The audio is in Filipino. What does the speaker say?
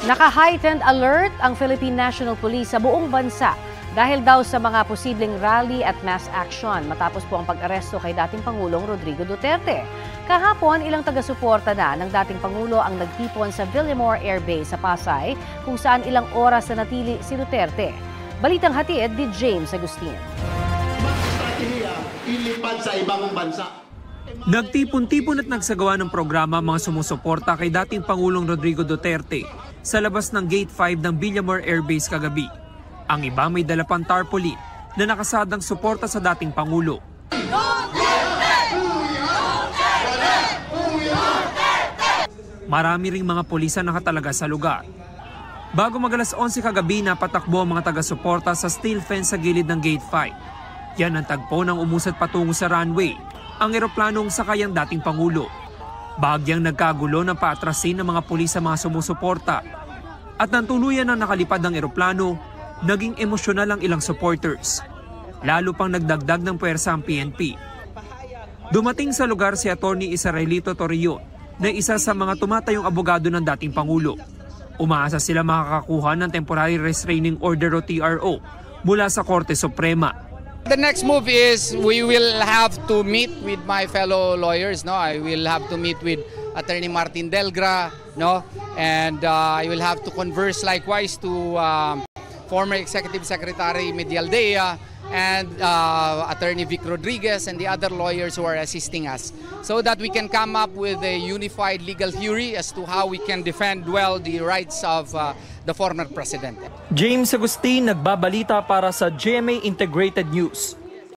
Naka-heightened alert ang Philippine National Police sa buong bansa dahil daw sa mga posibleng rally at mass action matapos po ang pag-aresto kay dating Pangulong Rodrigo Duterte. Kahapon, ilang taga-suporta na ng dating Pangulo ang nagtipon sa Villamor Air Base sa Pasay kung saan ilang oras na natili si Duterte. Balitang hatid ni James Agustin. Ilipad sa ibang bansa. Nagtipon-tipon at nagsagawa ng programa mga sumusuporta kay dating Pangulong Rodrigo Duterte sa labas ng Gate 5 ng Villamor Air Base kagabi. Ang iba may dala pang tarpaulin na nakasadang suporta sa dating Pangulo. Marami ring mga pulis ang nakatalaga sa lugar. Bago mag-alas 11 kagabi, napatakbo ang mga taga-suporta sa steel fence sa gilid ng Gate 5. Yan ang tagpo ng umusad patungo sa runway, ang eroplanong sakay ang dating Pangulo. Bagyang nagkagulo ng paatrasin ng mga pulis sa mga sumusuporta. At nang tuluyan ang nakalipad ng eroplano, naging emosyonal ang ilang supporters. Lalo pang nagdagdag ng puwersa ang PNP. Dumating sa lugar si Attorney Israelito Torreon na isa sa mga tumatayong abogado ng dating Pangulo. Umaasa sila makakakuha ng Temporary Restraining Order o TRO mula sa Korte Suprema. The next move is we will have to meet with my fellow lawyers. No, I will have to meet with Attorney Martin Delgra. No, and I will have to converse likewise to former Executive Secretary Medialdea and Attorney Vic Rodriguez and the other lawyers who are assisting us, so that we can come up with a unified legal theory as to how we can defend well the rights of the former president. James Agustin, nagbabalita para sa GMA Integrated News.